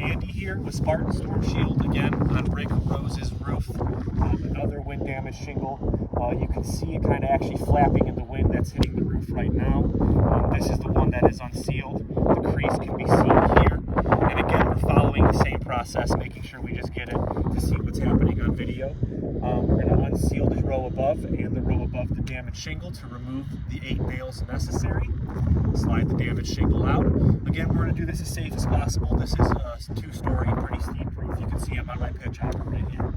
Andy here with Spartan Storm Shield, again on Rick Rose's roof. Another wind damaged shingle. You can see it kind of actually flapping in the wind that's hitting the roof right now. This is the one that is unsealed. The crease can be seen here. And again, we're following the same process, making sure we just get it to see what's happening on video. We're going to unseal the row above and the row above the damaged shingle to remove the 8 nails necessary. Slide the damaged shingle out. Again, we're going to do this as safe as possible. This is a 2-story, pretty steep roof. You can see I'm on my pitch hopper right here.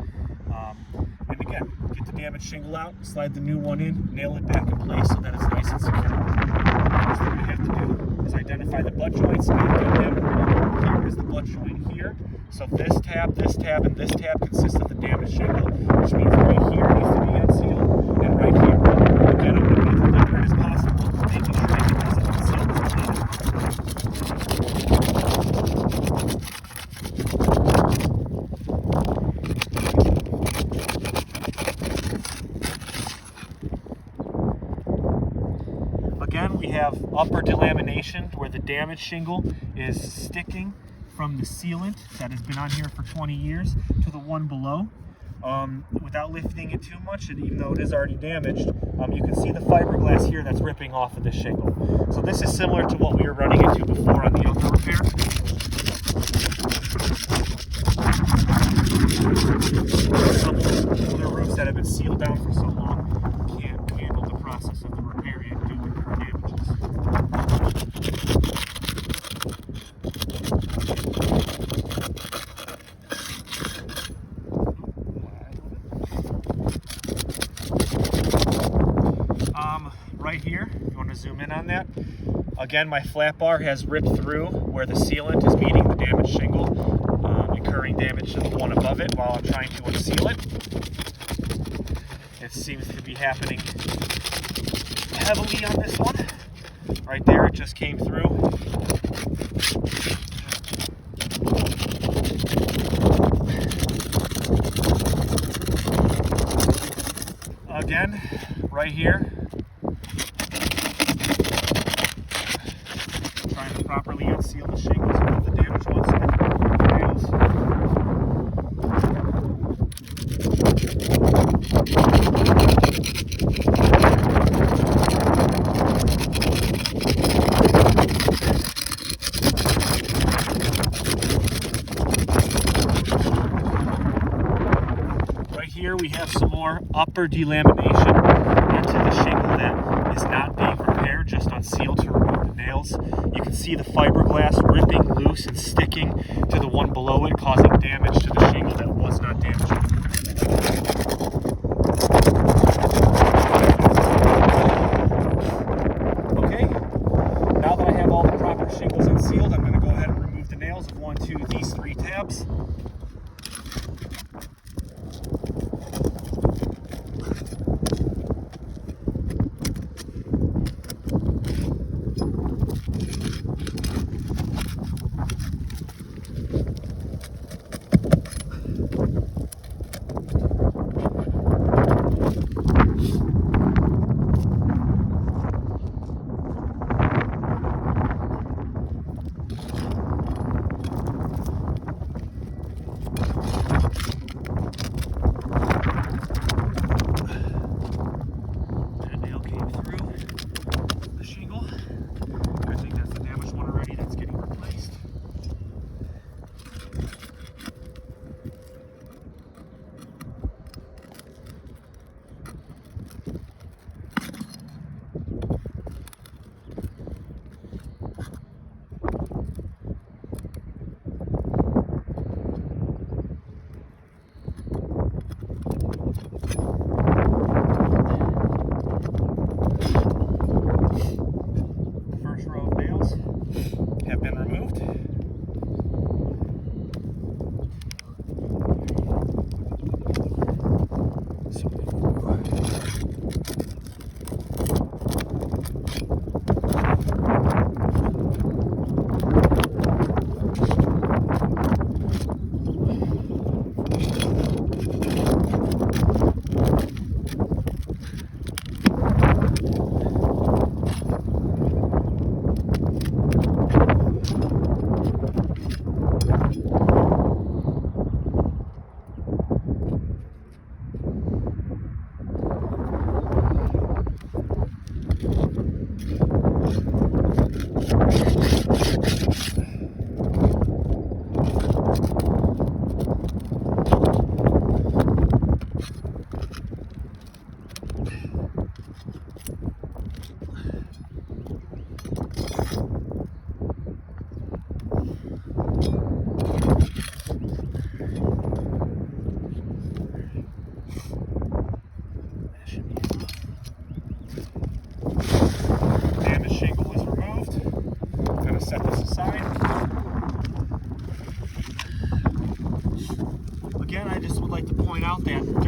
And again, get the damaged shingle out, slide the new one in, nail it back in place so that it's nice and secure. First thing we have to do is identify the butt joints. Here is the butt joint here. So this tab, and this tab consist of the damaged shingle, which means right here needs to be unsealed, and right here. Again, I'm going to be as deliberate as possible, making sure I get this unsealed as possible. Again, we have upper delamination where the damaged shingle is sticking from the sealant that has been on here for 20 years to the one below. Without lifting it too much, and even though it is already damaged, you can see the fiberglass here that's ripping off of the shingle. So this is similar to what we were running into before on the other repair. Some other roofs that have been sealed down for so long can't handle the process of the repair and do incur damages. Right here, if you want to zoom in on that. Again, my flat bar has ripped through where the sealant is meeting the damaged shingle, incurring damage to the one above it while I'm trying to unseal it. It seems to be happening heavily on this one. Right there, it just came through. Again, right here. Trying to properly unseal the shingles of the damaged ones. Right here we have some more upper delamination onto the shingle that is not being repaired, just unsealed to remove the nails. You can see the fiberglass ripping loose and sticking to the one below it, causing damage to the shingle that was not damaged. Okay, now that I have all the proper shingles unsealed, I'm going to go ahead and remove the nails of these 3 tabs.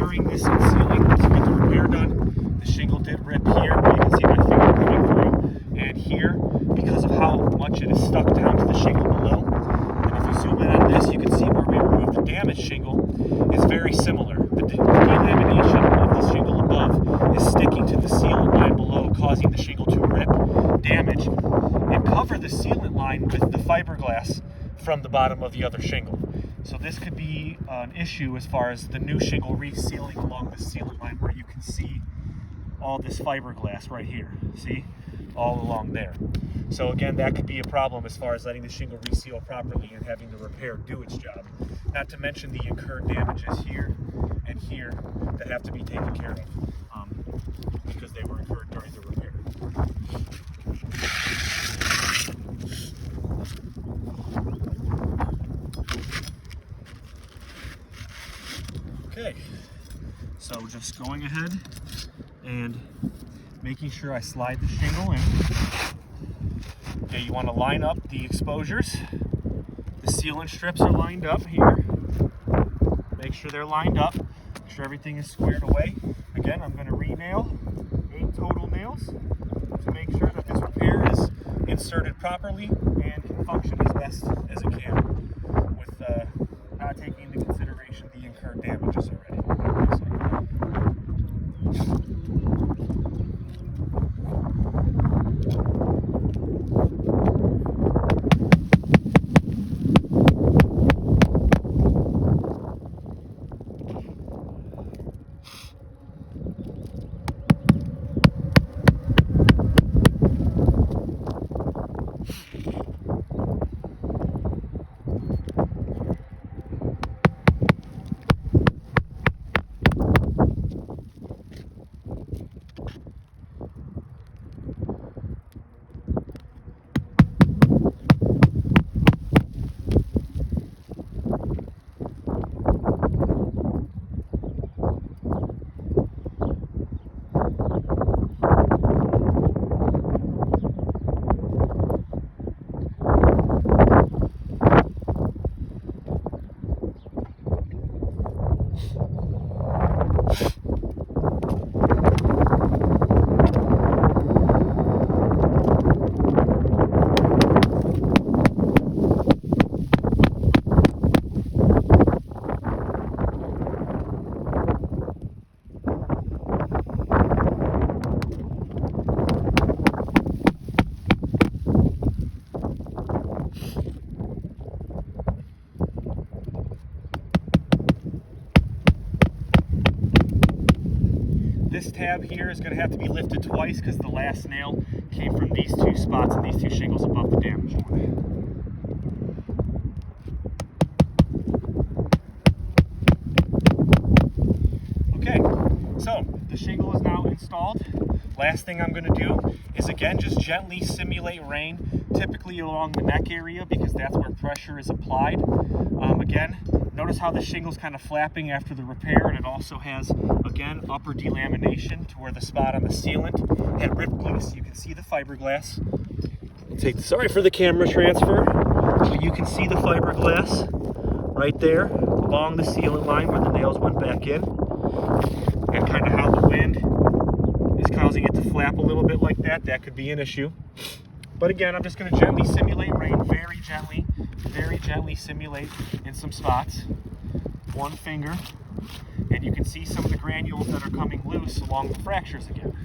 during this unsealing to get the repair done, the shingle did rip here. You can see my finger coming through, and here, because of how much it is stuck down to the shingle below. And if you zoom in on this, you can see where we removed the damaged shingle is very similar. The delamination of the shingle above is sticking to the sealant line below, causing the shingle to rip, damage, and cover the sealant line with the fiberglass from the bottom of the other shingle. So this could be an issue as far as the new shingle resealing along the sealant line, where you can see all this fiberglass right here. See? All along there. So again, that could be a problem as far as letting the shingle reseal properly and having the repair do its job. Not to mention the incurred damages here and here that have to be taken care of because they were incurred during the repair. Okay, so just going ahead and making sure I slide the shingle in. Okay, you want to line up the exposures. The sealant strips are lined up here. Make sure they're lined up. Make sure everything is squared away. Again, I'm going to re-nail 8 total nails to make sure that this repair is inserted properly and can function as best as it can, with not taking into consideration the incurred damages already. This tab here is going to have to be lifted twice because the last nail came from these 2 spots and these 2 shingles above the damaged one. Okay, so the shingle is now installed. Last thing I'm going to do is again just gently simulate rain, typically along the neck area because that's where pressure is applied. Again, notice how the shingle's kind of flapping after the repair, and it also has, again, upper delamination to where the spot on the sealant had ripped loose. You can see the fiberglass. Sorry for the camera transfer, but you can see the fiberglass right there along the sealant line where the nails went back in, and kind of how the wind is causing it to flap a little bit like that. That could be an issue. But again, I'm just going to gently simulate rain, very gently simulate in some spots. 1 finger, and you can see some of the granules that are coming loose along the fractures again.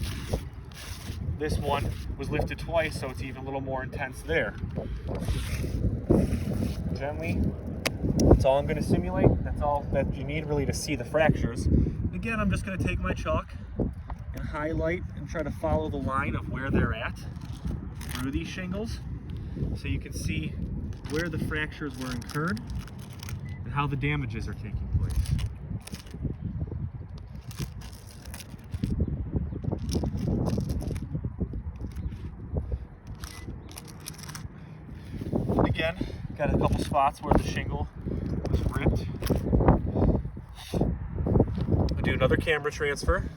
This one was lifted twice, so it's even a little more intense there. Gently, that's all I'm going to simulate. That's all that you need really to see the fractures. Again, I'm just going to take my chalk and highlight and try to follow the line of where they're at through these shingles, so you can see where the fractures were incurred and how the damages are taking place. Again, got a couple spots where the shingle was ripped. I'll do another camera transfer.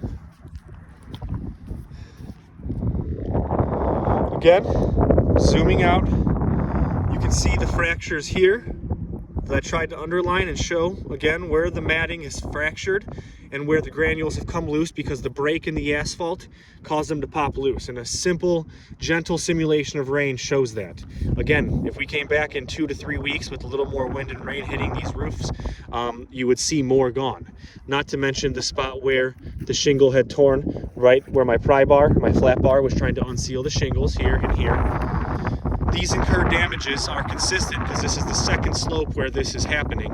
Again, zooming out, you can see the fractures here that I tried to underline and show again where the matting is fractured and where the granules have come loose because the break in the asphalt caused them to pop loose. And a simple, gentle simulation of rain shows that. Again, if we came back in 2 to 3 weeks with a little more wind and rain hitting these roofs, you would see more gone. Not to mention the spot where the shingle had torn, right where my pry bar, my flat bar was trying to unseal the shingles here and here. These incurred damages are consistent because this is the second slope where this is happening.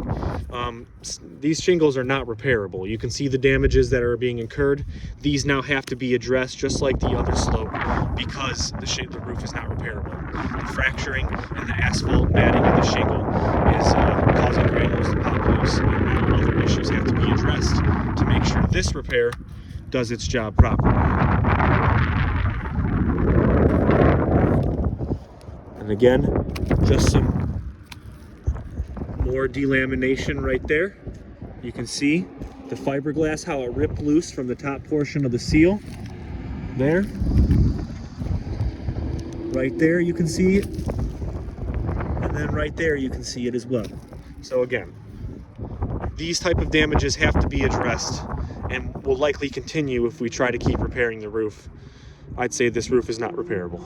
These shingles are not repairable. You can see the damages that are being incurred. These now have to be addressed just like the other slope because the roof is not repairable. The fracturing and the asphalt matting of the shingle is causing granules to pop loose, and now other issues have to be addressed to make sure this repair does its job properly. And again, just some more delamination right there. You can see the fiberglass, how it ripped loose from the top portion of the seal. There. Right there you can see it. And then right there you can see it as well. So again, these type of damages have to be addressed and will likely continue if we try to keep repairing the roof. I'd say this roof is not repairable.